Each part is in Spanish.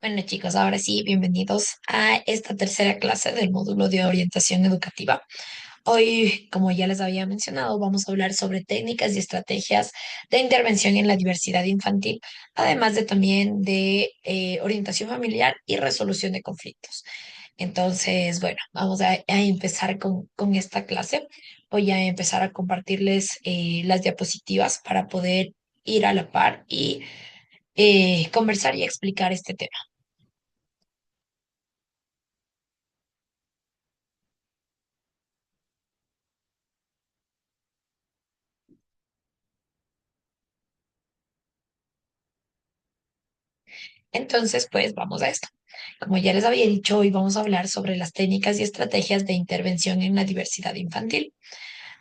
Bueno, chicos, ahora sí, bienvenidos a esta tercera clase del módulo de orientación educativa. Hoy, como ya les había mencionado, vamos a hablar sobre técnicas y estrategias de intervención en la diversidad infantil, además de también de orientación familiar y resolución de conflictos. Entonces, bueno, vamos a empezar con esta clase. Voy a empezar a compartirles las diapositivas para poder ir a la par y conversar y explicar este tema. Entonces, pues vamos a esto. Como ya les había dicho, hoy vamos a hablar sobre las técnicas y estrategias de intervención en la diversidad infantil.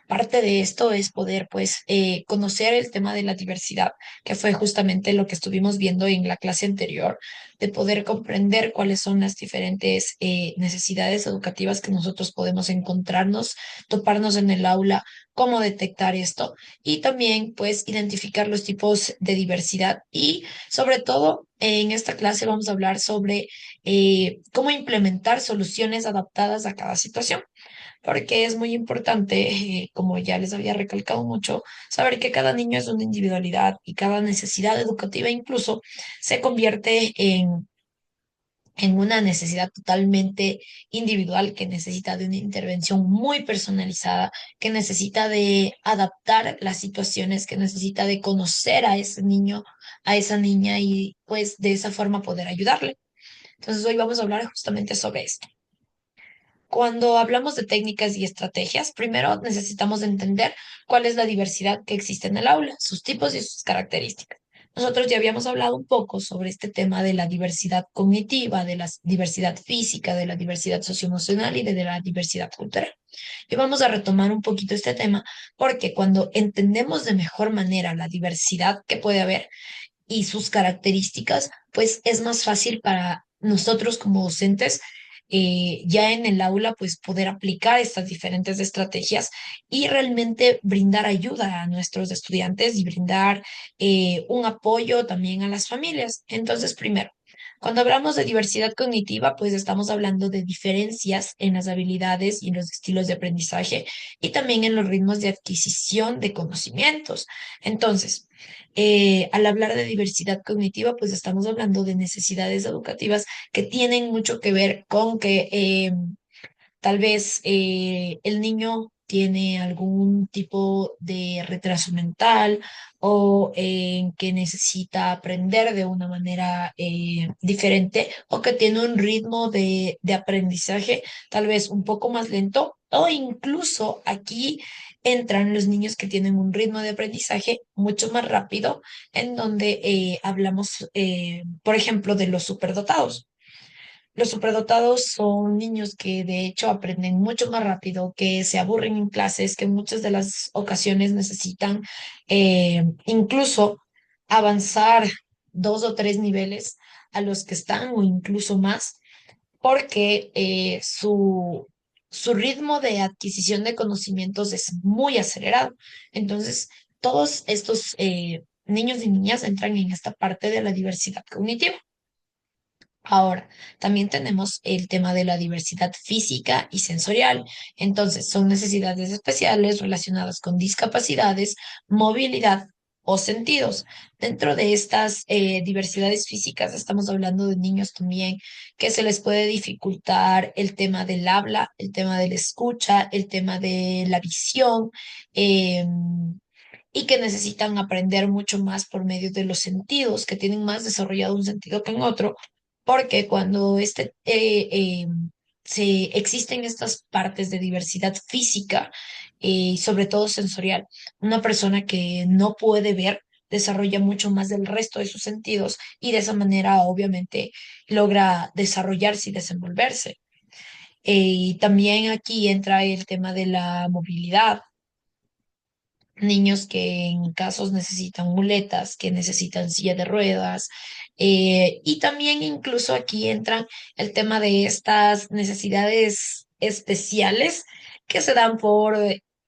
Parte de esto es poder, pues, conocer el tema de la diversidad, que fue justamente lo que estuvimos viendo en la clase anterior, de poder comprender cuáles son las diferentes necesidades educativas que nosotros podemos encontrarnos, toparnos en el aula, cómo detectar esto y también, pues, identificar los tipos de diversidad y, sobre todo, en esta clase vamos a hablar sobre cómo implementar soluciones adaptadas a cada situación porque es muy importante, como ya les había recalcado mucho, saber que cada niño es una individualidad y cada necesidad educativa incluso se convierte en una necesidad totalmente individual que necesita de una intervención muy personalizada, que necesita de adaptar las situaciones, que necesita de conocer a ese niño, a esa niña y pues de esa forma poder ayudarle. Entonces hoy vamos a hablar justamente sobre esto. Cuando hablamos de técnicas y estrategias, primero necesitamos entender cuál es la diversidad que existe en el aula, sus tipos y sus características. Nosotros ya habíamos hablado un poco sobre este tema de la diversidad cognitiva, de la diversidad física, de la diversidad socioemocional y de la diversidad cultural. Y vamos a retomar un poquito este tema porque cuando entendemos de mejor manera la diversidad que puede haber y sus características, pues es más fácil para nosotros como docentes ya en el aula, pues poder aplicar estas diferentes estrategias y realmente brindar ayuda a nuestros estudiantes y brindar un apoyo también a las familias. Entonces, primero, cuando hablamos de diversidad cognitiva, pues estamos hablando de diferencias en las habilidades y los estilos de aprendizaje y también en los ritmos de adquisición de conocimientos. Entonces, al hablar de diversidad cognitiva, pues estamos hablando de necesidades educativas que tienen mucho que ver con que tal vez el niño tiene algún tipo de retraso mental o que necesita aprender de una manera diferente o que tiene un ritmo de aprendizaje tal vez un poco más lento o incluso aquí entran los niños que tienen un ritmo de aprendizaje mucho más rápido en donde hablamos, por ejemplo, de los superdotados. Los superdotados son niños que de hecho aprenden mucho más rápido, que se aburren en clases, que en muchas de las ocasiones necesitan incluso avanzar dos o tres niveles a los que están o incluso más, porque su ritmo de adquisición de conocimientos es muy acelerado. Entonces, todos estos niños y niñas entran en esta parte de la diversidad cognitiva. Ahora, también tenemos el tema de la diversidad física y sensorial. Entonces, son necesidades especiales relacionadas con discapacidades, movilidad o sentidos. Dentro de estas diversidades físicas, estamos hablando de niños también que se les puede dificultar el tema del habla, el tema de la escucha, el tema de la visión. Y que necesitan aprender mucho más por medio de los sentidos, que tienen más desarrollado un sentido que en otro, porque cuando existen estas partes de diversidad física y sobre todo sensorial, una persona que no puede ver desarrolla mucho más del resto de sus sentidos y de esa manera obviamente logra desarrollarse y desenvolverse. Y también aquí entra el tema de la movilidad, niños que en casos necesitan muletas, que necesitan silla de ruedas, y también incluso aquí entran el tema de estas necesidades especiales que se dan por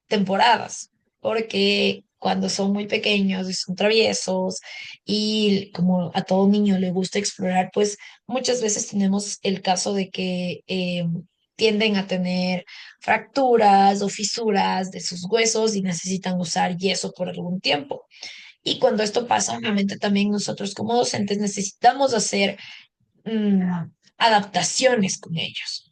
temporadas, porque cuando son muy pequeños y son traviesos y como a todo niño le gusta explorar, pues muchas veces tenemos el caso de que tienden a tener fracturas o fisuras de sus huesos y necesitan usar yeso por algún tiempo. Y cuando esto pasa, obviamente también nosotros como docentes necesitamos hacer adaptaciones con ellos.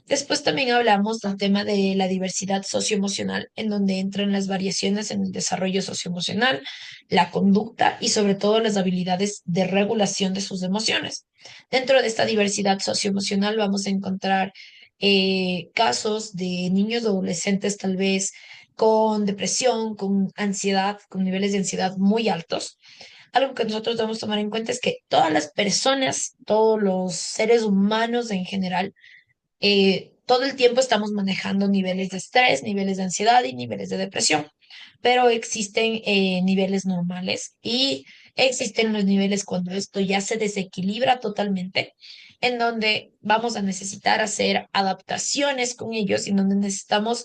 Después también hablamos del tema de la diversidad socioemocional, en donde entran las variaciones en el desarrollo socioemocional, la conducta y sobre todo las habilidades de regulación de sus emociones. Dentro de esta diversidad socioemocional vamos a encontrar casos de niños o adolescentes tal vez con depresión, con ansiedad, con niveles de ansiedad muy altos. Algo que nosotros debemos tomar en cuenta es que todas las personas, todos los seres humanos en general, todo el tiempo estamos manejando niveles de estrés, niveles de ansiedad y niveles de depresión, pero existen niveles normales y existen los niveles cuando esto ya se desequilibra totalmente, en donde vamos a necesitar hacer adaptaciones con ellos y en donde necesitamos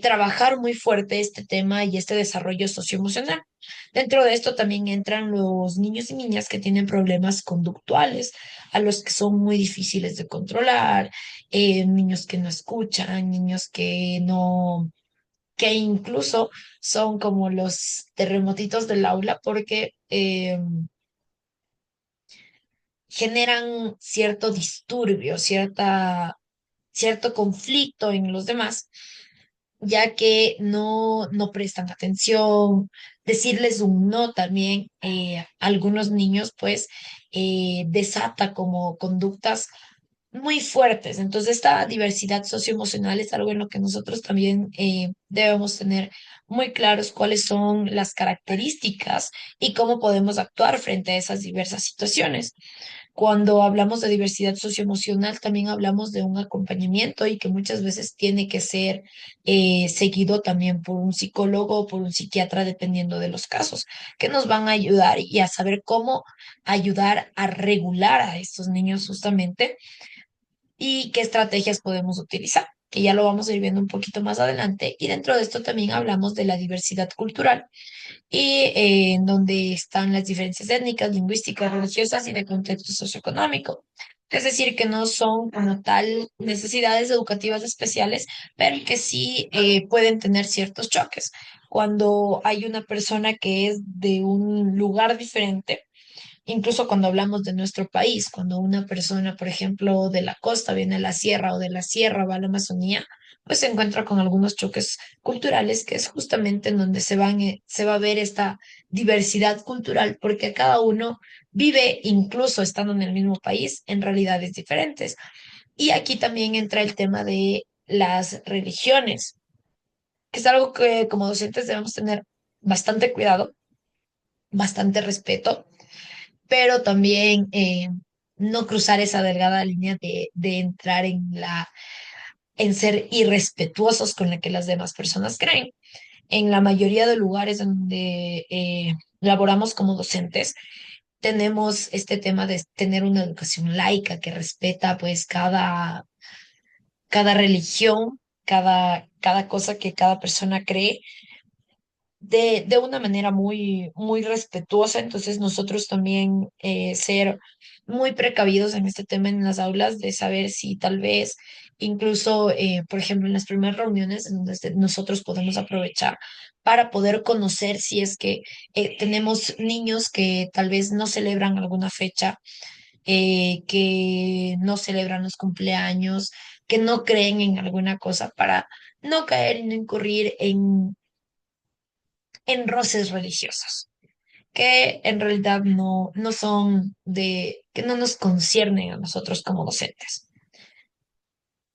trabajar muy fuerte este tema y este desarrollo socioemocional. Dentro de esto también entran los niños y niñas que tienen problemas conductuales, a los que son muy difíciles de controlar, niños que no escuchan, niños que no, que incluso son como los terremotitos del aula porque generan cierto disturbio, cierto conflicto en los demás, ya que no prestan atención. Decirles un no también, algunos niños pues desata como conductas muy fuertes. Entonces, esta diversidad socioemocional es algo en lo que nosotros también debemos tener muy claros cuáles son las características y cómo podemos actuar frente a esas diversas situaciones. Cuando hablamos de diversidad socioemocional, también hablamos de un acompañamiento y que muchas veces tiene que ser seguido también por un psicólogo o por un psiquiatra, dependiendo de los casos, que nos van a ayudar y a saber cómo ayudar a regular a estos niños justamente y qué estrategias podemos utilizar, que ya lo vamos a ir viendo un poquito más adelante. Y dentro de esto también hablamos de la diversidad cultural y en donde están las diferencias étnicas, lingüísticas, religiosas y de contexto socioeconómico. Es decir, que no son como tal necesidades educativas especiales, pero que sí pueden tener ciertos choques. Cuando hay una persona que es de un lugar diferente, incluso cuando hablamos de nuestro país, cuando una persona, por ejemplo, de la costa viene a la sierra o de la sierra va a la Amazonía, pues se encuentra con algunos choques culturales, que es justamente en donde se va a ver esta diversidad cultural, porque cada uno vive, incluso estando en el mismo país, en realidades diferentes. Y aquí también entra el tema de las religiones, que es algo que como docentes debemos tener bastante cuidado, bastante respeto, pero también no cruzar esa delgada línea de entrar en ser irrespetuosos con la que las demás personas creen. En la mayoría de lugares donde laboramos como docentes, tenemos este tema de tener una educación laica que respeta pues cada religión, cada cosa que cada persona cree de una manera muy respetuosa. Entonces nosotros también ser muy precavidos en este tema en las aulas, de saber si tal vez incluso, por ejemplo, en las primeras reuniones en donde nosotros podemos aprovechar para poder conocer si es que tenemos niños que tal vez no celebran alguna fecha, que no celebran los cumpleaños, que no creen en alguna cosa, para no caer y no incurrir en roces religiosos, que en realidad no son que no nos conciernen a nosotros como docentes.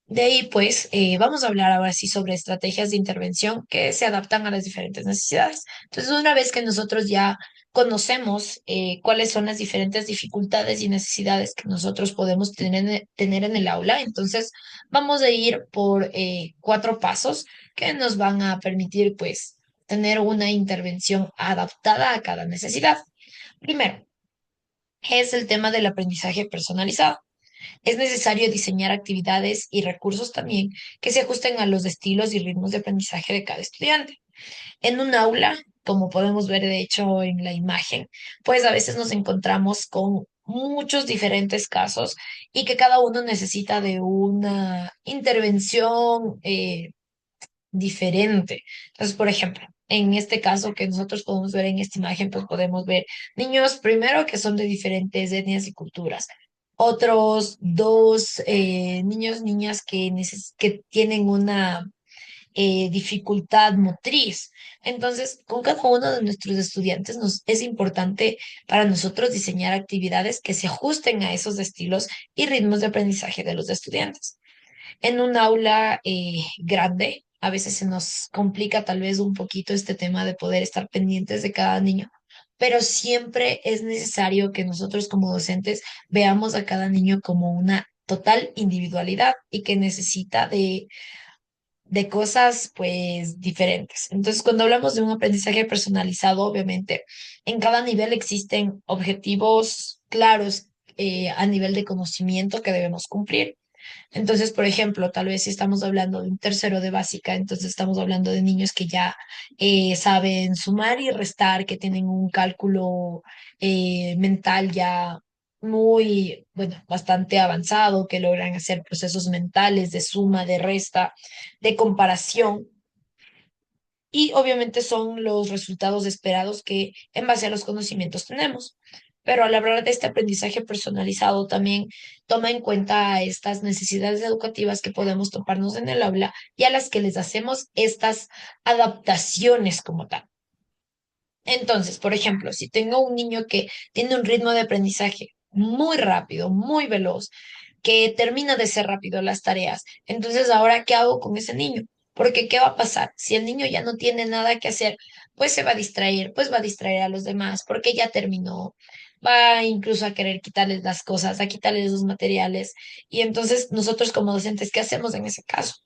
De ahí, pues, vamos a hablar ahora sí sobre estrategias de intervención que se adaptan a las diferentes necesidades. Entonces, una vez que nosotros ya conocemos cuáles son las diferentes dificultades y necesidades que nosotros podemos tener en el aula, entonces vamos a ir por 4 pasos que nos van a permitir, pues, tener una intervención adaptada a cada necesidad. Primero, es el tema del aprendizaje personalizado. Es necesario diseñar actividades y recursos también que se ajusten a los estilos y ritmos de aprendizaje de cada estudiante. En un aula, como podemos ver de hecho en la imagen, pues a veces nos encontramos con muchos diferentes casos y que cada uno necesita de una intervención diferente. Entonces, por ejemplo, en este caso que nosotros podemos ver en esta imagen, pues podemos ver niños primero que son de diferentes etnias y culturas. Otros dos niños, niñas que tienen una dificultad motriz. Entonces, con cada uno de nuestros estudiantes nos es importante para nosotros diseñar actividades que se ajusten a esos estilos y ritmos de aprendizaje de los estudiantes. En un aula grande, a veces se nos complica tal vez un poquito este tema de poder estar pendientes de cada niño, pero siempre es necesario que nosotros como docentes veamos a cada niño como una total individualidad y que necesita de cosas pues diferentes. Entonces, cuando hablamos de un aprendizaje personalizado, obviamente, en cada nivel existen objetivos claros a nivel de conocimiento que debemos cumplir. Entonces, por ejemplo, tal vez si estamos hablando de un tercero de básica, entonces estamos hablando de niños que ya saben sumar y restar, que tienen un cálculo mental ya muy, bueno, bastante avanzado, que logran hacer procesos mentales de suma, de resta, de comparación. Y obviamente son los resultados esperados que en base a los conocimientos tenemos. Pero al hablar de este aprendizaje personalizado, también toma en cuenta estas necesidades educativas que podemos toparnos en el aula y a las que les hacemos estas adaptaciones como tal. Entonces, por ejemplo, si tengo un niño que tiene un ritmo de aprendizaje muy rápido, muy veloz, que termina de ser rápido las tareas. Entonces, ¿ahora qué hago con ese niño? Porque ¿qué va a pasar? Si el niño ya no tiene nada que hacer, pues se va a distraer, pues va a distraer a los demás, porque ya terminó. Va incluso a querer quitarles las cosas, a quitarles los materiales. Y entonces nosotros como docentes, ¿qué hacemos en ese caso?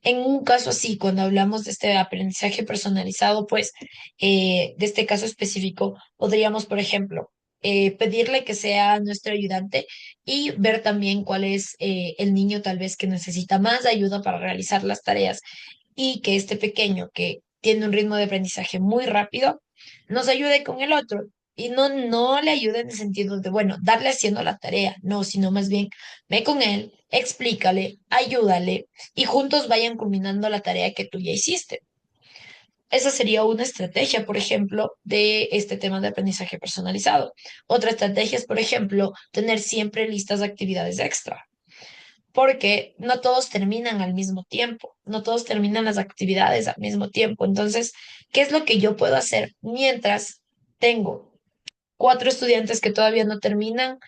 En un caso así, cuando hablamos de este aprendizaje personalizado, pues de este caso específico, podríamos, por ejemplo, pedirle que sea nuestro ayudante y ver también cuál es el niño tal vez que necesita más ayuda para realizar las tareas y que este pequeño que tiene un ritmo de aprendizaje muy rápido nos ayude con el otro. Y no le ayude en el sentido de, bueno, darle haciendo la tarea, no, sino más bien, ve con él, explícale, ayúdale y juntos vayan culminando la tarea que tú ya hiciste. Esa sería una estrategia, por ejemplo, de este tema de aprendizaje personalizado. Otra estrategia es, por ejemplo, tener siempre listas de actividades extra, porque no todos terminan al mismo tiempo, no todos terminan las actividades al mismo tiempo. Entonces, ¿qué es lo que yo puedo hacer mientras tengo cuatro estudiantes que todavía no terminan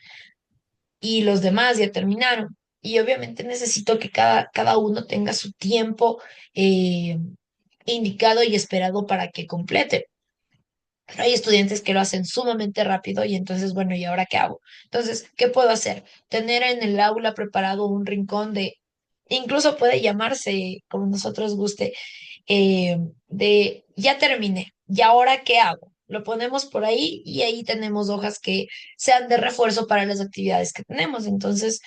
y los demás ya terminaron? Y obviamente necesito que cada uno tenga su tiempo indicado y esperado para que complete. Pero hay estudiantes que lo hacen sumamente rápido y entonces, bueno, ¿y ahora qué hago? Entonces, ¿qué puedo hacer? Tener en el aula preparado un rincón de, incluso puede llamarse, como nosotros guste, de ya terminé, ¿y ahora qué hago? Lo ponemos por ahí y ahí tenemos hojas que sean de refuerzo para las actividades que tenemos. Entonces,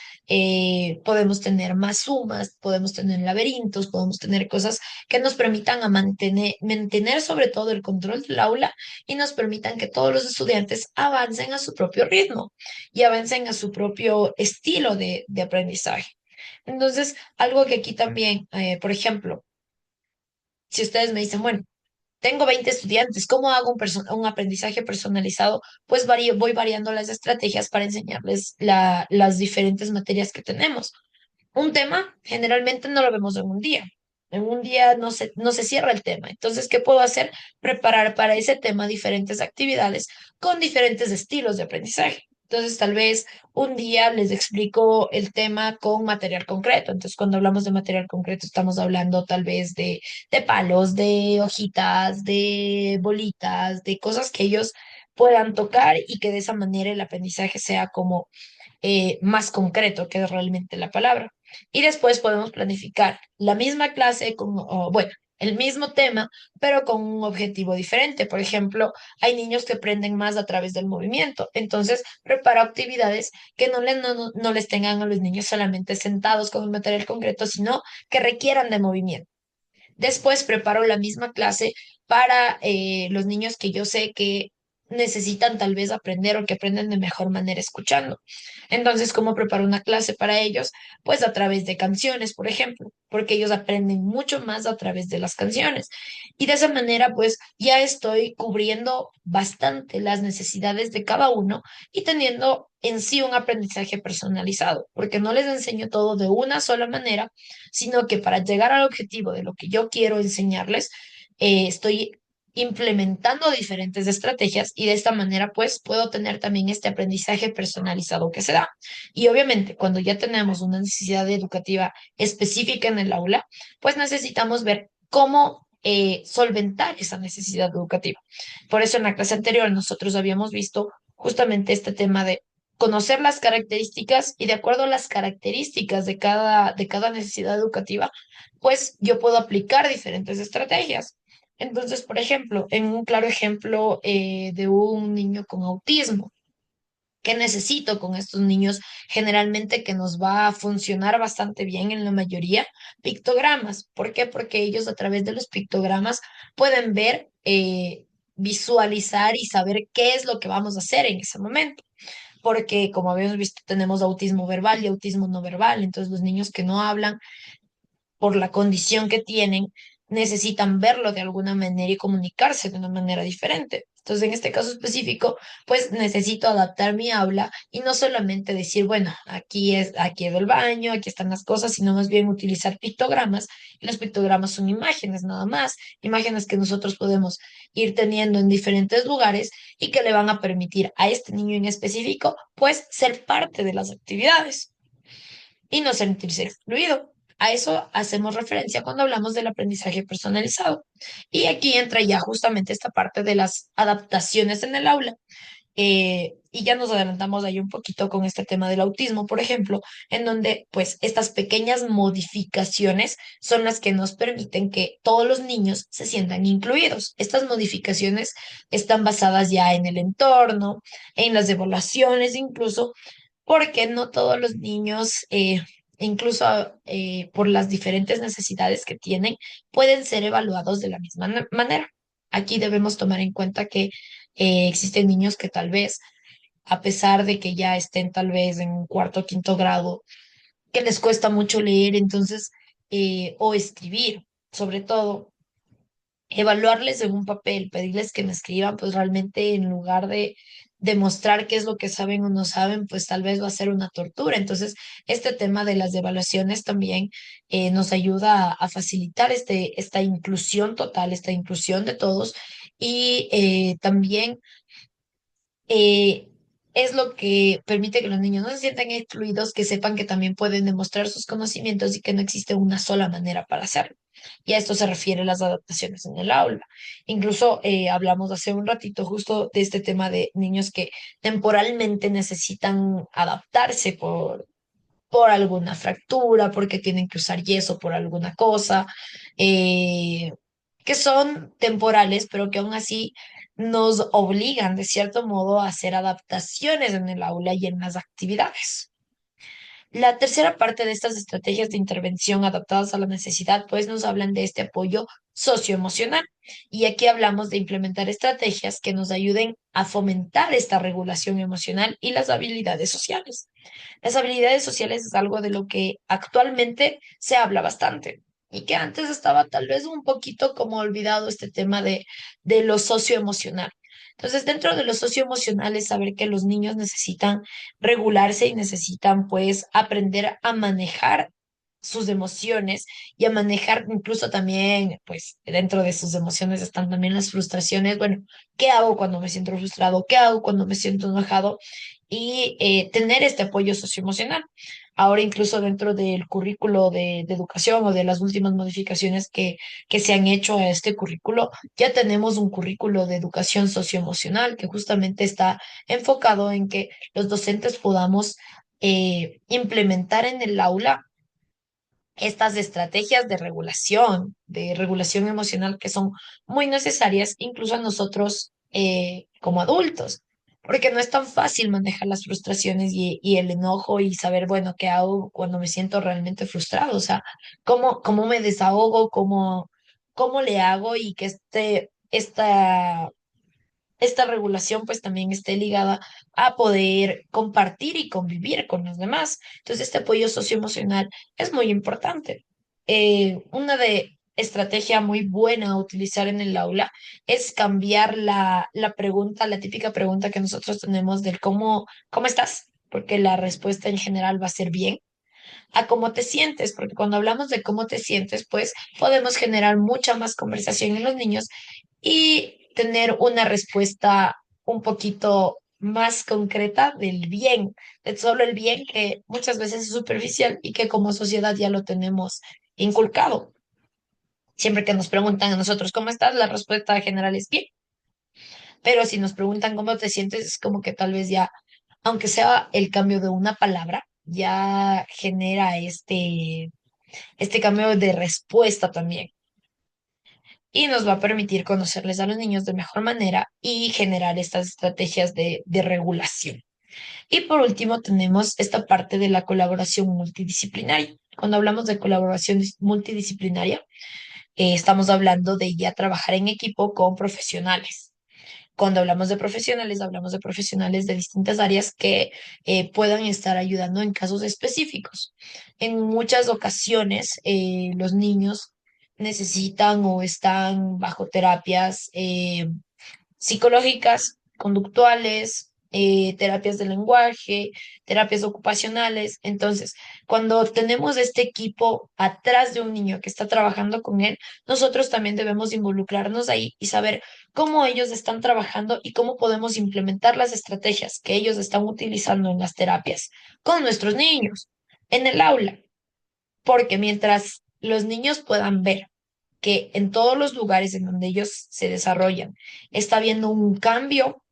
podemos tener más sumas, podemos tener laberintos, podemos tener cosas que nos permitan a mantener sobre todo el control del aula y nos permitan que todos los estudiantes avancen a su propio ritmo y avancen a su propio estilo de aprendizaje. Entonces, algo que aquí también, por ejemplo, si ustedes me dicen, bueno, tengo 20 estudiantes, ¿cómo hago un aprendizaje personalizado? Pues voy variando las estrategias para enseñarles las diferentes materias que tenemos. Un tema generalmente no lo vemos en un día. En un día no se cierra el tema. Entonces, ¿qué puedo hacer? Preparar para ese tema diferentes actividades con diferentes estilos de aprendizaje. Entonces, tal vez un día les explico el tema con material concreto. Entonces, cuando hablamos de material concreto, estamos hablando tal vez de palos, de hojitas, de bolitas, de cosas que ellos puedan tocar y que de esa manera el aprendizaje sea como más concreto que es realmente la palabra. Y después podemos planificar la misma clase con, o, bueno, el mismo tema, pero con un objetivo diferente. Por ejemplo, hay niños que aprenden más a través del movimiento. Entonces, preparo actividades que no les tengan a los niños solamente sentados con el material concreto, sino que requieran de movimiento. Después preparo la misma clase para los niños que yo sé que necesitan tal vez aprender o que aprenden de mejor manera escuchando. Entonces, ¿cómo preparo una clase para ellos? Pues a través de canciones, por ejemplo, porque ellos aprenden mucho más a través de las canciones. Y de esa manera, pues ya estoy cubriendo bastante las necesidades de cada uno y teniendo en sí un aprendizaje personalizado, porque no les enseño todo de una sola manera, sino que para llegar al objetivo de lo que yo quiero enseñarles, estoy implementando diferentes estrategias y de esta manera pues puedo tener también este aprendizaje personalizado que se da. Y obviamente cuando ya tenemos una necesidad educativa específica en el aula, pues necesitamos ver cómo solventar esa necesidad educativa. Por eso en la clase anterior nosotros habíamos visto justamente este tema de conocer las características y de acuerdo a las características de cada necesidad educativa, pues yo puedo aplicar diferentes estrategias. Entonces, por ejemplo, en un claro ejemplo de un niño con autismo, ¿qué necesito con estos niños? Generalmente que nos va a funcionar bastante bien en la mayoría, pictogramas. ¿Por qué? Porque ellos a través de los pictogramas pueden ver, visualizar y saber qué es lo que vamos a hacer en ese momento. Porque como habíamos visto, tenemos autismo verbal y autismo no verbal. Entonces, los niños que no hablan por la condición que tienen, necesitan verlo de alguna manera y comunicarse de una manera diferente. Entonces, en este caso específico, pues necesito adaptar mi habla y no solamente decir, bueno, aquí es el baño, aquí están las cosas, sino más bien utilizar pictogramas. Y los pictogramas son imágenes nada más, imágenes que nosotros podemos ir teniendo en diferentes lugares y que le van a permitir a este niño en específico, pues, ser parte de las actividades y no sentirse excluido. A eso hacemos referencia cuando hablamos del aprendizaje personalizado. Y aquí entra ya justamente esta parte de las adaptaciones en el aula. Y ya nos adelantamos ahí un poquito con este tema del autismo, por ejemplo, en donde pues estas pequeñas modificaciones son las que nos permiten que todos los niños se sientan incluidos. Estas modificaciones están basadas ya en el entorno, en las evaluaciones incluso, porque no todos los niños, incluso por las diferentes necesidades que tienen, pueden ser evaluados de la misma manera. Aquí debemos tomar en cuenta que existen niños que tal vez, a pesar de que ya estén tal vez en cuarto o quinto grado, que les cuesta mucho leer, entonces, o escribir, sobre todo evaluarles en un papel, pedirles que me escriban, pues realmente en lugar de demostrar qué es lo que saben o no saben, pues tal vez va a ser una tortura. Entonces, este tema de las evaluaciones también nos ayuda a facilitar esta inclusión total, esta inclusión de todos y también eh, es lo que permite que los niños no se sientan excluidos, que sepan que también pueden demostrar sus conocimientos y que no existe una sola manera para hacerlo. Y a esto se refiere las adaptaciones en el aula. Incluso hablamos hace un ratito justo de este tema de niños que temporalmente necesitan adaptarse por alguna fractura, porque tienen que usar yeso por alguna cosa, eh, que son temporales, pero que aún así nos obligan de cierto modo a hacer adaptaciones en el aula y en las actividades. La tercera parte de estas estrategias de intervención adaptadas a la necesidad, pues nos hablan de este apoyo socioemocional. Y aquí hablamos de implementar estrategias que nos ayuden a fomentar esta regulación emocional y las habilidades sociales. Las habilidades sociales es algo de lo que actualmente se habla bastante y que antes estaba tal vez un poquito como olvidado este tema de lo socioemocional. Entonces, dentro de lo socioemocional es saber que los niños necesitan regularse y necesitan pues aprender a manejar sus emociones y a manejar incluso también, pues dentro de sus emociones están también las frustraciones. Bueno, ¿qué hago cuando me siento frustrado? ¿Qué hago cuando me siento enojado? Y tener este apoyo socioemocional. Ahora incluso dentro del currículo de educación o de las últimas modificaciones que se han hecho a este currículo, ya tenemos un currículo de educación socioemocional que justamente está enfocado en que los docentes podamos implementar en el aula estas estrategias de regulación emocional que son muy necesarias, incluso a nosotros como adultos, porque no es tan fácil manejar las frustraciones y el enojo y saber, bueno, qué hago cuando me siento realmente frustrado, o sea, cómo me desahogo, cómo le hago y que esta regulación pues también esté ligada a poder compartir y convivir con los demás. Entonces, este apoyo socioemocional es muy importante. Una de estrategia muy buena a utilizar en el aula es cambiar la pregunta, la típica pregunta que nosotros tenemos del cómo estás, porque la respuesta en general va a ser bien, a cómo te sientes, porque cuando hablamos de cómo te sientes, pues podemos generar mucha más conversación en los niños y tener una respuesta un poquito más concreta del bien, de solo el bien que muchas veces es superficial y que como sociedad ya lo tenemos inculcado. Siempre que nos preguntan a nosotros cómo estás, la respuesta general es bien, pero si nos preguntan cómo te sientes, es como que tal vez ya, aunque sea el cambio de una palabra, ya genera este cambio de respuesta también. Y nos va a permitir conocerles a los niños de mejor manera y generar estas estrategias de regulación. Y por último, tenemos esta parte de la colaboración multidisciplinaria. Cuando hablamos de colaboración multidisciplinaria, estamos hablando de ya trabajar en equipo con profesionales. Cuando hablamos de profesionales de distintas áreas que puedan estar ayudando en casos específicos. En muchas ocasiones, los niños necesitan o están bajo terapias psicológicas, conductuales, terapias de lenguaje, terapias ocupacionales. Entonces, cuando tenemos este equipo atrás de un niño que está trabajando con él, nosotros también debemos involucrarnos ahí y saber cómo ellos están trabajando y cómo podemos implementar las estrategias que ellos están utilizando en las terapias con nuestros niños en el aula. Porque mientras los niños puedan ver que en todos los lugares en donde ellos se desarrollan está habiendo un cambio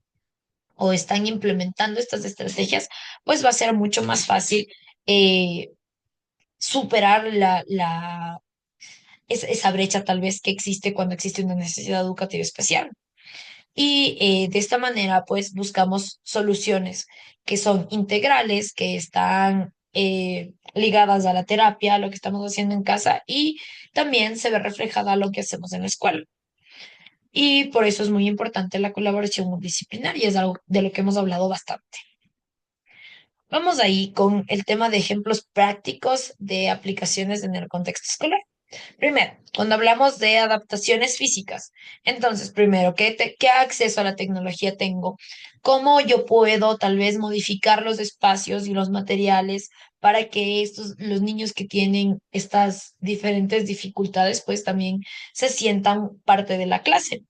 o están implementando estas estrategias, pues va a ser mucho más fácil eh, superar esa brecha tal vez que existe cuando existe una necesidad educativa especial. Y de esta manera, pues buscamos soluciones que son integrales, que están ligadas a la terapia, a lo que estamos haciendo en casa y también se ve reflejada lo que hacemos en la escuela. Y por eso es muy importante la colaboración multidisciplinaria, es algo de lo que hemos hablado bastante. Vamos ahí con el tema de ejemplos prácticos de aplicaciones en el contexto escolar. Primero, cuando hablamos de adaptaciones físicas, entonces, primero, ¿qué acceso a la tecnología tengo? ¿Cómo yo puedo tal vez modificar los espacios y los materiales para que los niños que tienen estas diferentes dificultades, pues también se sientan parte de la clase?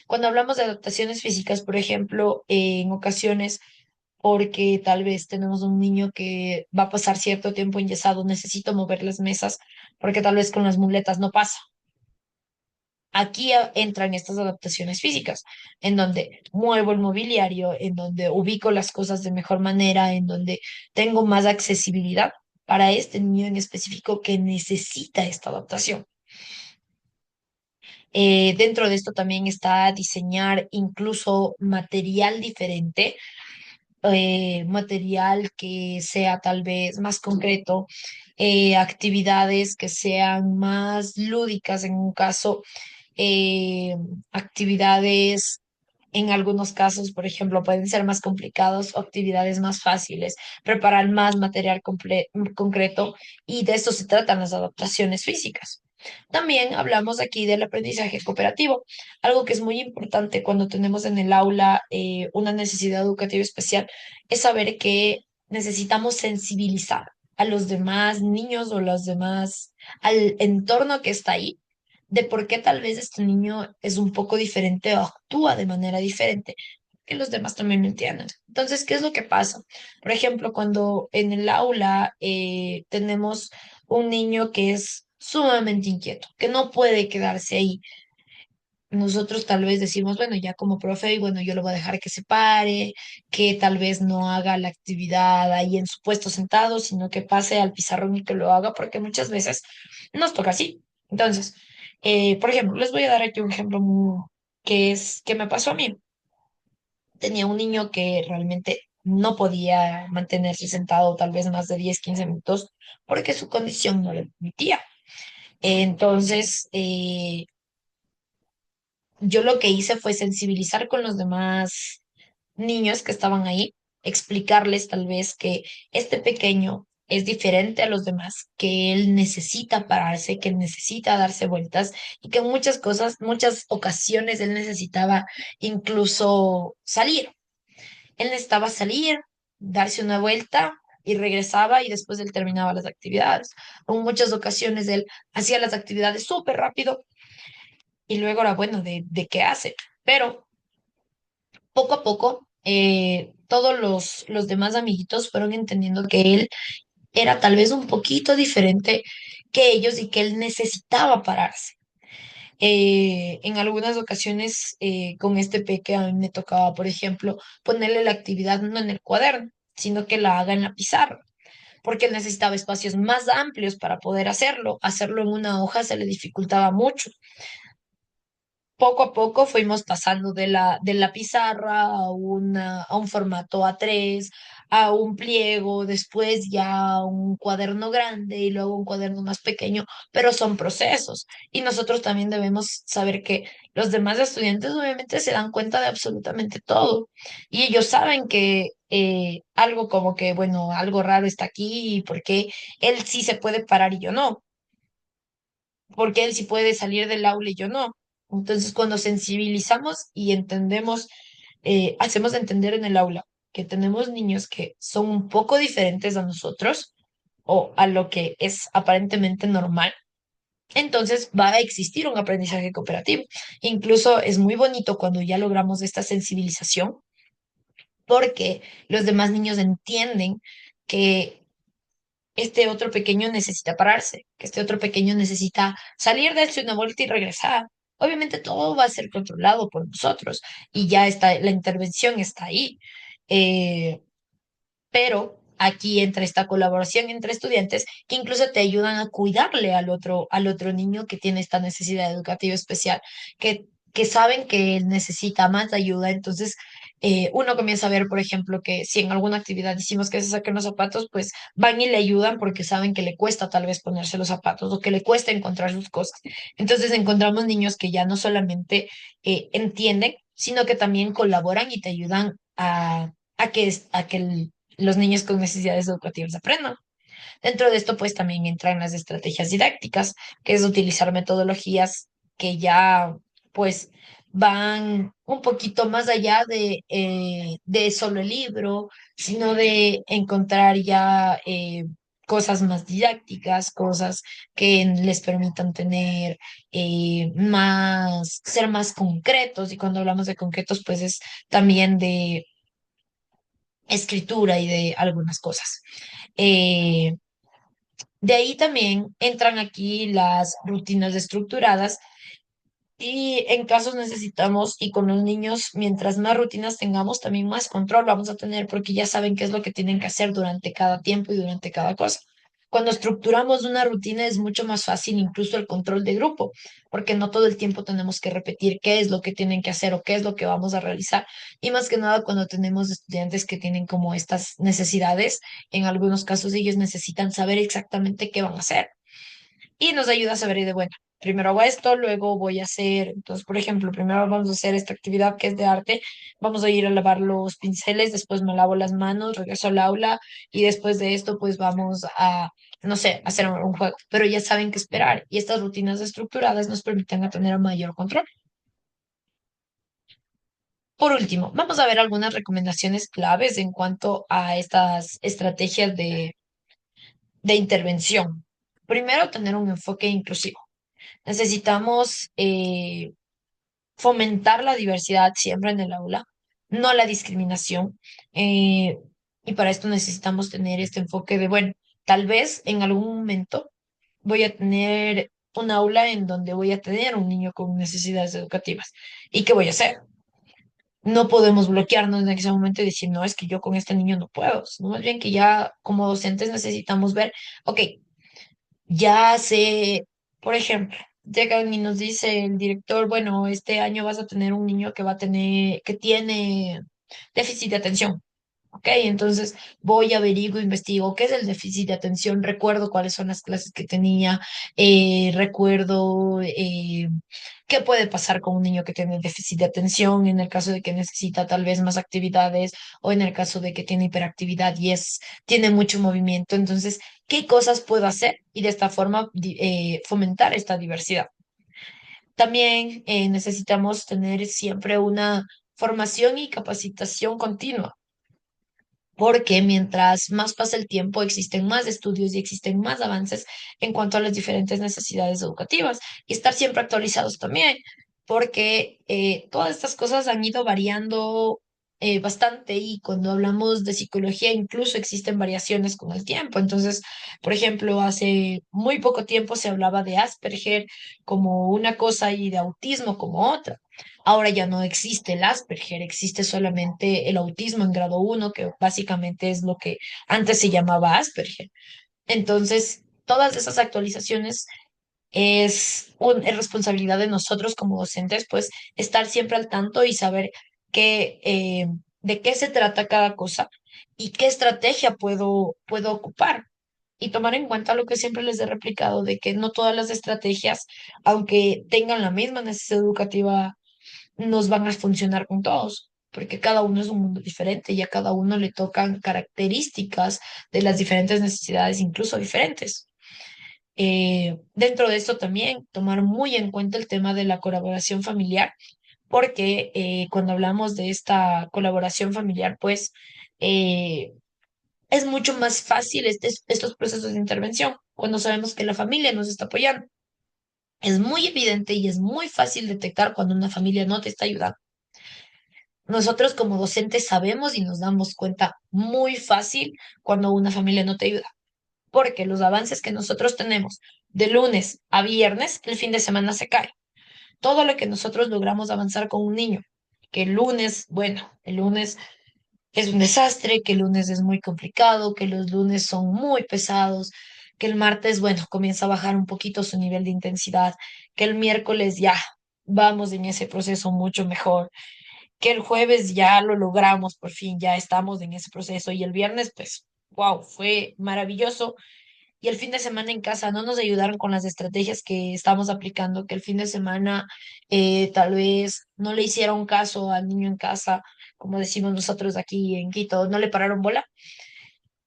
Cuando hablamos de adaptaciones físicas, por ejemplo, en ocasiones porque tal vez tenemos un niño que va a pasar cierto tiempo enyesado, necesito mover las mesas porque tal vez con las muletas no pasa. Aquí entran estas adaptaciones físicas, en donde muevo el mobiliario, en donde ubico las cosas de mejor manera, en donde tengo más accesibilidad para este niño en específico que necesita esta adaptación. Dentro de esto también está diseñar incluso material diferente, material que sea tal vez más concreto, actividades que sean más lúdicas en un caso, eh, actividades en algunos casos, por ejemplo, pueden ser más complicados o actividades más fáciles, preparar más material concreto y de esto se tratan las adaptaciones físicas. También hablamos aquí del aprendizaje cooperativo, algo que es muy importante cuando tenemos en el aula una necesidad educativa especial, es saber que necesitamos sensibilizar a los demás niños o los demás, al entorno que está ahí de por qué tal vez este niño es un poco diferente o actúa de manera diferente, que los demás también lo entiendan. Entonces, ¿qué es lo que pasa? Por ejemplo, cuando en el aula tenemos un niño que es sumamente inquieto, que no puede quedarse ahí. Nosotros tal vez decimos, bueno, ya como profe, y bueno, yo lo voy a dejar que se pare, que tal vez no haga la actividad ahí en su puesto sentado, sino que pase al pizarrón y que lo haga, porque muchas veces nos toca así. Entonces, por ejemplo, les voy a dar aquí un ejemplo que me pasó a mí. Tenía un niño que realmente no podía mantenerse sentado tal vez más de 10 15 minutos porque su condición no lo permitía. Entonces, yo lo que hice fue sensibilizar con los demás niños que estaban ahí, explicarles tal vez que este pequeño es diferente a los demás, que él necesita pararse, que él necesita darse vueltas y que en muchas cosas, muchas ocasiones él necesitaba incluso salir. Él necesitaba salir, darse una vuelta y regresaba y después él terminaba las actividades. En muchas ocasiones él hacía las actividades súper rápido y luego era bueno de qué hace. Pero poco a poco, todos los demás amiguitos fueron entendiendo que él era tal vez un poquito diferente que ellos y que él necesitaba pararse. En algunas ocasiones con este peque a mí me tocaba, por ejemplo, ponerle la actividad no en el cuaderno, sino que la haga en la pizarra, porque él necesitaba espacios más amplios para poder hacerlo. Hacerlo en una hoja se le dificultaba mucho. Poco a poco fuimos pasando de la pizarra a un formato A3, a un pliego, después ya a un cuaderno grande y luego un cuaderno más pequeño, pero son procesos. Y nosotros también debemos saber que los demás estudiantes obviamente se dan cuenta de absolutamente todo. Y ellos saben que algo como que, bueno, algo raro está aquí y por qué él sí se puede parar y yo no, porque él sí puede salir del aula y yo no. Entonces, cuando sensibilizamos y entendemos, hacemos entender en el aula que tenemos niños que son un poco diferentes a nosotros o a lo que es aparentemente normal, entonces va a existir un aprendizaje cooperativo. Incluso es muy bonito cuando ya logramos esta sensibilización porque los demás niños entienden que este otro pequeño necesita pararse, que este otro pequeño necesita salir, darse una vuelta y regresar. Obviamente todo va a ser controlado por nosotros y ya está, la intervención está ahí. Eh, pero aquí entra esta colaboración entre estudiantes que incluso te ayudan a cuidarle al otro niño que tiene esta necesidad educativa especial, que saben que él necesita más ayuda. Entonces, uno comienza a ver, por ejemplo, que si en alguna actividad hicimos que se saquen los zapatos, pues van y le ayudan porque saben que le cuesta tal vez ponerse los zapatos o que le cuesta encontrar sus cosas. Entonces, encontramos niños que ya no solamente entienden, sino que también colaboran y te ayudan a que los niños con necesidades educativas aprendan. Dentro de esto, pues también entran las estrategias didácticas, que es utilizar metodologías que ya, pues, van un poquito más allá de solo el libro, sino de encontrar ya cosas más didácticas, cosas que les permitan tener ser más concretos. Y cuando hablamos de concretos, pues es también de escritura y de algunas cosas. Eh, de ahí también entran aquí las rutinas estructuradas y en casos necesitamos, y con los niños, mientras más rutinas tengamos, también más control vamos a tener porque ya saben qué es lo que tienen que hacer durante cada tiempo y durante cada cosa. Cuando estructuramos una rutina es mucho más fácil incluso el control de grupo, porque no todo el tiempo tenemos que repetir qué es lo que tienen que hacer o qué es lo que vamos a realizar. Y más que nada cuando tenemos estudiantes que tienen como estas necesidades, en algunos casos ellos necesitan saber exactamente qué van a hacer y nos ayuda a saber de bueno. Primero hago esto, luego voy a hacer, entonces, por ejemplo, primero vamos a hacer esta actividad que es de arte, vamos a ir a lavar los pinceles, después me lavo las manos, regreso al aula y después de esto, pues vamos a, no sé, hacer un juego, pero ya saben qué esperar y estas rutinas estructuradas nos permiten a tener un mayor control. Por último, vamos a ver algunas recomendaciones claves en cuanto a estas estrategias de intervención. Primero, tener un enfoque inclusivo. Necesitamos fomentar la diversidad siempre en el aula, no la discriminación. eh, y para esto necesitamos tener este enfoque de, bueno, tal vez en algún momento voy a tener un aula en donde voy a tener un niño con necesidades educativas. ¿Y qué voy a hacer? No podemos bloquearnos en ese momento y decir, no, es que yo con este niño no puedo, sino más bien que ya como docentes necesitamos ver, ok, ya sé, por ejemplo, llegan y nos dice el director, bueno, este año vas a tener un niño que va a tener, que tiene déficit de atención. Ok, entonces voy, averiguo, investigo qué es el déficit de atención, recuerdo cuáles son las clases que tenía, recuerdo ¿Qué puede pasar con un niño que tiene déficit de atención en el caso de que necesita tal vez más actividades o en el caso de que tiene hiperactividad y tiene mucho movimiento? Entonces, ¿qué cosas puedo hacer y de esta forma fomentar esta diversidad? También necesitamos tener siempre una formación y capacitación continua, porque mientras más pasa el tiempo, existen más estudios y existen más avances en cuanto a las diferentes necesidades educativas y estar siempre actualizados también, porque todas estas cosas han ido variando bastante y cuando hablamos de psicología incluso existen variaciones con el tiempo. Entonces, por ejemplo, hace muy poco tiempo se hablaba de Asperger como una cosa y de autismo como otra. Ahora ya no existe el Asperger, existe solamente el autismo en grado uno, que básicamente es lo que antes se llamaba Asperger. Entonces, todas esas actualizaciones es responsabilidad de nosotros como docentes, pues estar siempre al tanto y saber qué, de qué se trata cada cosa y qué estrategia puedo ocupar. Y tomar en cuenta lo que siempre les he replicado, de que no todas las estrategias, aunque tengan la misma necesidad educativa, nos van a funcionar con todos, porque cada uno es un mundo diferente y a cada uno le tocan características de las diferentes necesidades, incluso diferentes. Dentro de esto también tomar muy en cuenta el tema de la colaboración familiar, porque cuando hablamos de esta colaboración familiar, pues eh, es mucho más fácil estos procesos de intervención cuando sabemos que la familia nos está apoyando. Es muy evidente y es muy fácil detectar cuando una familia no te está ayudando. Nosotros como docentes sabemos y nos damos cuenta muy fácil cuando una familia no te ayuda, porque los avances que nosotros tenemos de lunes a viernes, el fin de semana se cae. Todo lo que nosotros logramos avanzar con un niño, que el lunes, bueno, el lunes es un desastre, que el lunes es muy complicado, que los lunes son muy pesados, que el martes, bueno, comienza a bajar un poquito su nivel de intensidad, que el miércoles ya vamos en ese proceso mucho mejor, que el jueves ya lo logramos, por fin ya estamos en ese proceso y el viernes, pues, wow, fue maravilloso. Y el fin de semana en casa no nos ayudaron con las estrategias que estamos aplicando, que el fin de semana tal vez no le hicieron caso al niño en casa, como decimos nosotros aquí en Quito, no le pararon bola,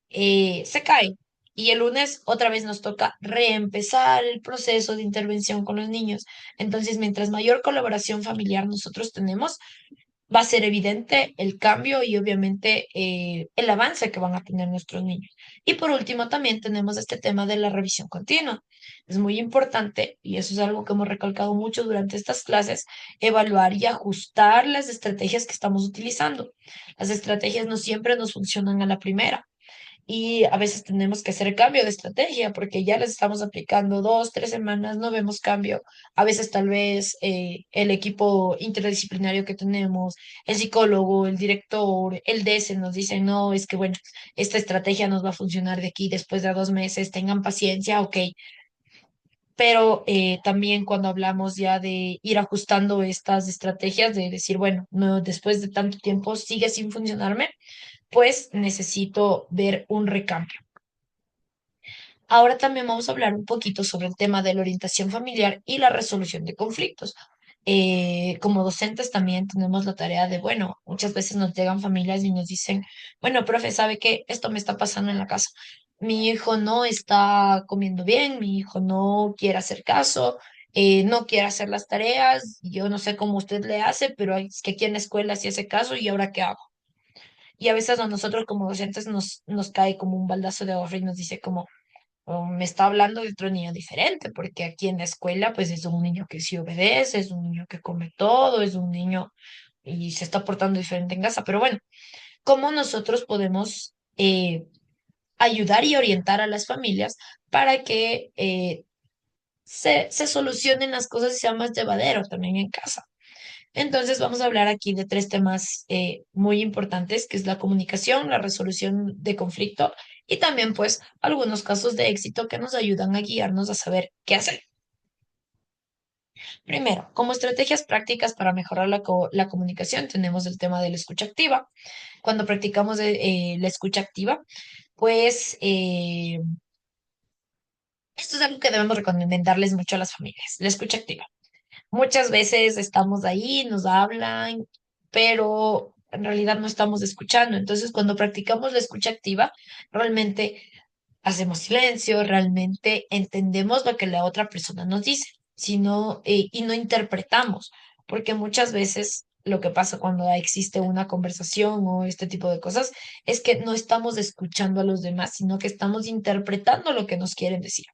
se cae. Y el lunes otra vez nos toca reempezar el proceso de intervención con los niños. Entonces, mientras mayor colaboración familiar nosotros tenemos, va a ser evidente el cambio y obviamente el avance que van a tener nuestros niños. Y por último, también tenemos este tema de la revisión continua. Es muy importante, y eso es algo que hemos recalcado mucho durante estas clases, evaluar y ajustar las estrategias que estamos utilizando. Las estrategias no siempre nos funcionan a la primera y a veces tenemos que hacer el cambio de estrategia porque ya les estamos aplicando 2, 3 semanas, no vemos cambio. A veces tal vez el equipo interdisciplinario que tenemos, el psicólogo, el director, el DS nos dicen, no, es que bueno, esta estrategia nos va a funcionar de aquí después de 2 meses, tengan paciencia, ok. Pero también cuando hablamos ya de ir ajustando estas estrategias, de decir, bueno, no, después de tanto tiempo sigue sin funcionarme, pues necesito ver un recambio. Ahora también vamos a hablar un poquito sobre el tema de la orientación familiar y la resolución de conflictos. Como docentes también tenemos la tarea de, bueno, muchas veces nos llegan familias y nos dicen, bueno, profe, ¿sabe qué? Esto me está pasando en la casa. Mi hijo no está comiendo bien, mi hijo no quiere hacer caso, no quiere hacer las tareas, yo no sé cómo usted le hace, pero es que aquí en la escuela sí hace caso y ahora qué hago. Y a veces a nosotros como docentes nos cae como un baldazo de agua fría y nos dice como, o me está hablando de otro niño diferente, porque aquí en la escuela pues es un niño que sí obedece, es un niño que come todo, es un niño y se está portando diferente en casa. Pero bueno, ¿cómo nosotros podemos ayudar y orientar a las familias para que se solucionen las cosas y sea más llevadero también en casa? Entonces vamos a hablar aquí de tres temas muy importantes, que es la comunicación, la resolución de conflicto y también pues algunos casos de éxito que nos ayudan a guiarnos a saber qué hacer. Primero, como estrategias prácticas para mejorar la comunicación, tenemos el tema de la escucha activa. Cuando practicamos la escucha activa, pues esto es algo que debemos recomendarles mucho a las familias, la escucha activa. Muchas veces estamos ahí, nos hablan, pero en realidad no estamos escuchando. Entonces, cuando practicamos la escucha activa, realmente hacemos silencio, realmente entendemos lo que la otra persona nos dice, sino, y no interpretamos, porque muchas veces lo que pasa cuando existe una conversación o este tipo de cosas es que no estamos escuchando a los demás, sino que estamos interpretando lo que nos quieren decir.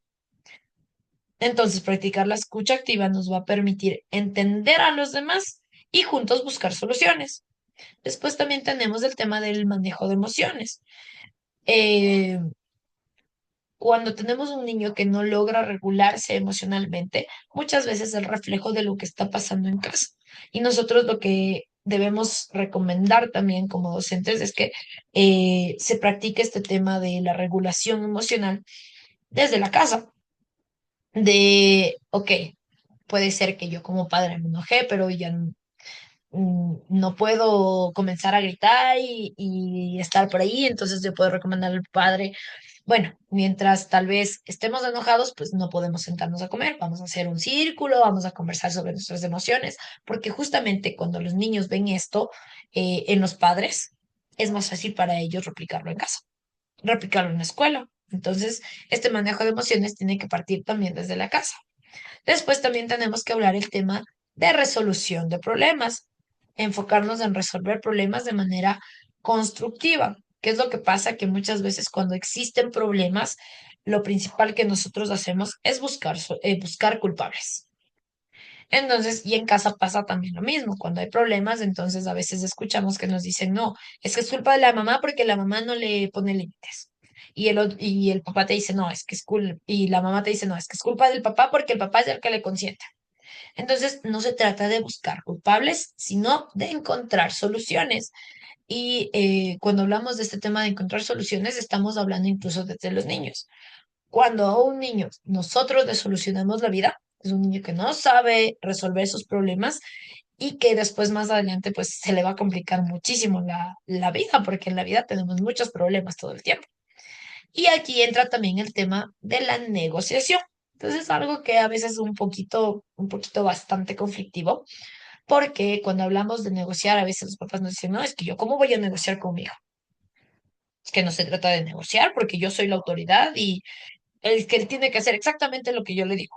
Entonces, practicar la escucha activa nos va a permitir entender a los demás y juntos buscar soluciones. Después también tenemos el tema del manejo de emociones. Eh, Cuando tenemos un niño que no logra regularse emocionalmente, muchas veces es el reflejo de lo que está pasando en casa. Y nosotros lo que debemos recomendar también como docentes es que se practique este tema de la regulación emocional desde la casa. Ok, puede ser que yo como padre me enojé, pero ya no puedo comenzar a gritar y estar por ahí, entonces yo puedo recomendar al padre, bueno, mientras tal vez estemos enojados, pues no podemos sentarnos a comer, vamos a hacer un círculo, vamos a conversar sobre nuestras emociones, porque justamente cuando los niños ven esto en los padres, es más fácil para ellos replicarlo en casa, replicarlo en la escuela. Entonces, este manejo de emociones tiene que partir también desde la casa. Después también tenemos que hablar el tema de resolución de problemas, enfocarnos en resolver problemas de manera constructiva. ¿Qué es lo que pasa? Que muchas veces cuando existen problemas, lo principal que nosotros hacemos es buscar culpables. Entonces, y en casa pasa también lo mismo. Cuando hay problemas, entonces a veces escuchamos que nos dicen, no, es que es culpa de la mamá porque la mamá no le pone límites. Y el papá te dice, no, es que es culpa. Y la mamá te dice, no, es que es culpa del papá porque el papá es el que le consiente. Entonces, no se trata de buscar culpables, sino de encontrar soluciones. Y cuando hablamos de este tema de encontrar soluciones, estamos hablando incluso desde los niños. Cuando a un niño nosotros le solucionamos la vida, es un niño que no sabe resolver sus problemas y que después más adelante pues se le va a complicar muchísimo la vida, porque en la vida tenemos muchos problemas todo el tiempo. Y aquí entra también el tema de la negociación. Entonces, algo que a veces es un poquito bastante conflictivo, porque cuando hablamos de negociar, a veces los papás nos dicen, no, es que yo, ¿cómo voy a negociar con mi hijo? Es que no se trata de negociar porque yo soy la autoridad y el que él tiene que hacer exactamente lo que yo le digo.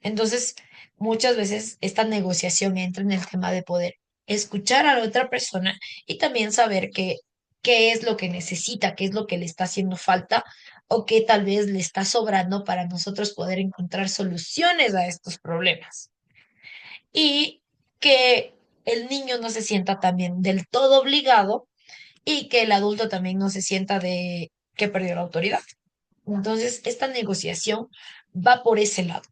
Entonces, muchas veces esta negociación entra en el tema de poder escuchar a la otra persona y también saber qué es lo que necesita, qué es lo que le está haciendo falta o qué tal vez le está sobrando para nosotros poder encontrar soluciones a estos problemas. Y que el niño no se sienta también del todo obligado y que el adulto también no se sienta de que perdió la autoridad. Entonces, esta negociación va por ese lado.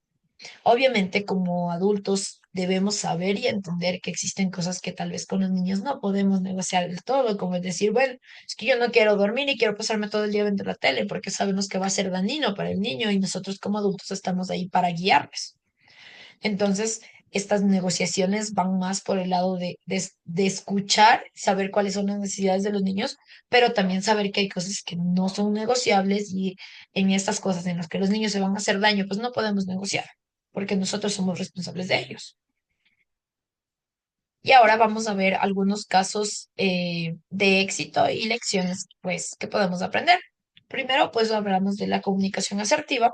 Obviamente, como adultos debemos saber y entender que existen cosas que tal vez con los niños no podemos negociar del todo, como es decir, bueno, es que yo no quiero dormir y quiero pasarme todo el día viendo la tele porque sabemos que va a ser dañino para el niño y nosotros como adultos estamos ahí para guiarles. Entonces, estas negociaciones van más por el lado de escuchar, saber cuáles son las necesidades de los niños, pero también saber que hay cosas que no son negociables y en estas cosas en las que los niños se van a hacer daño, pues no podemos negociar, porque nosotros somos responsables de ellos. Y ahora vamos a ver algunos casos de éxito y lecciones, pues, que podemos aprender. Primero, pues hablamos de la comunicación asertiva.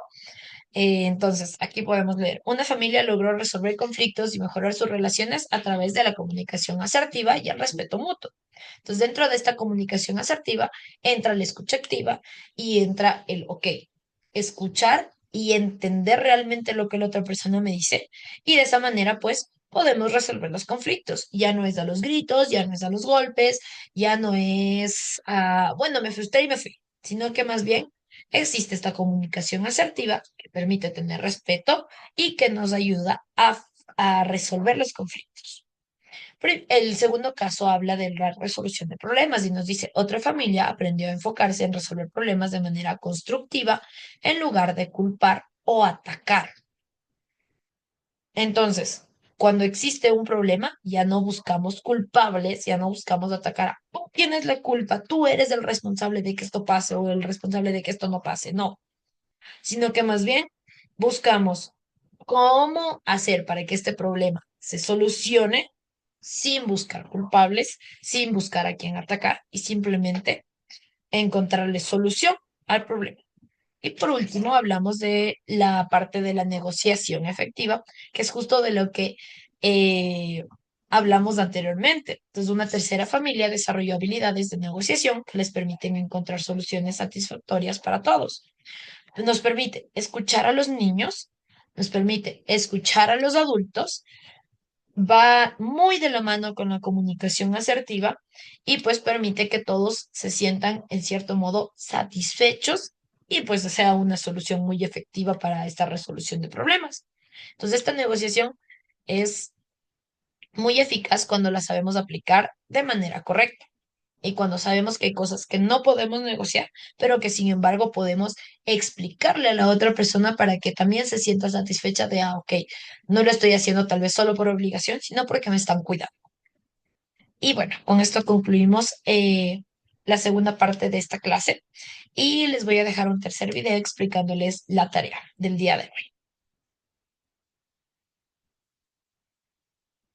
Entonces, aquí podemos leer, una familia logró resolver conflictos y mejorar sus relaciones a través de la comunicación asertiva y el respeto mutuo. Entonces, dentro de esta comunicación asertiva entra la escucha activa y entra el, ok, escuchar y entender realmente lo que la otra persona me dice y de esa manera, pues, podemos resolver los conflictos. Ya no es a los gritos, ya no es a los golpes, ya no es, bueno, me frustré y me fui, sino que más bien existe esta comunicación asertiva que permite tener respeto y que nos ayuda a resolver los conflictos. El segundo caso habla de la resolución de problemas y nos dice, otra familia aprendió a enfocarse en resolver problemas de manera constructiva en lugar de culpar o atacar. Entonces, cuando existe un problema, ya no buscamos culpables, ya no buscamos atacar a, tú tienes la culpa, tú eres el responsable de que esto pase o el responsable de que esto no pase. No, sino que más bien buscamos cómo hacer para que este problema se solucione sin buscar culpables, sin buscar a quién atacar y simplemente encontrarle solución al problema. Y por último, hablamos de la parte de la negociación efectiva, que es justo de lo que eh, hablamos anteriormente. Entonces, una tercera familia desarrolló habilidades de negociación que les permiten encontrar soluciones satisfactorias para todos. Nos permite escuchar a los niños, nos permite escuchar a los adultos, va muy de la mano con la comunicación asertiva y pues permite que todos se sientan en cierto modo satisfechos y pues sea una solución muy efectiva para esta resolución de problemas. Entonces, esta negociación es muy eficaz cuando la sabemos aplicar de manera correcta y cuando sabemos que hay cosas que no podemos negociar, pero que sin embargo podemos explicarle a la otra persona para que también se sienta satisfecha de, ah, ok, no lo estoy haciendo tal vez solo por obligación, sino porque me están cuidando. Y bueno, con esto concluimos la segunda parte de esta clase y les voy a dejar un tercer video explicándoles la tarea del día de hoy.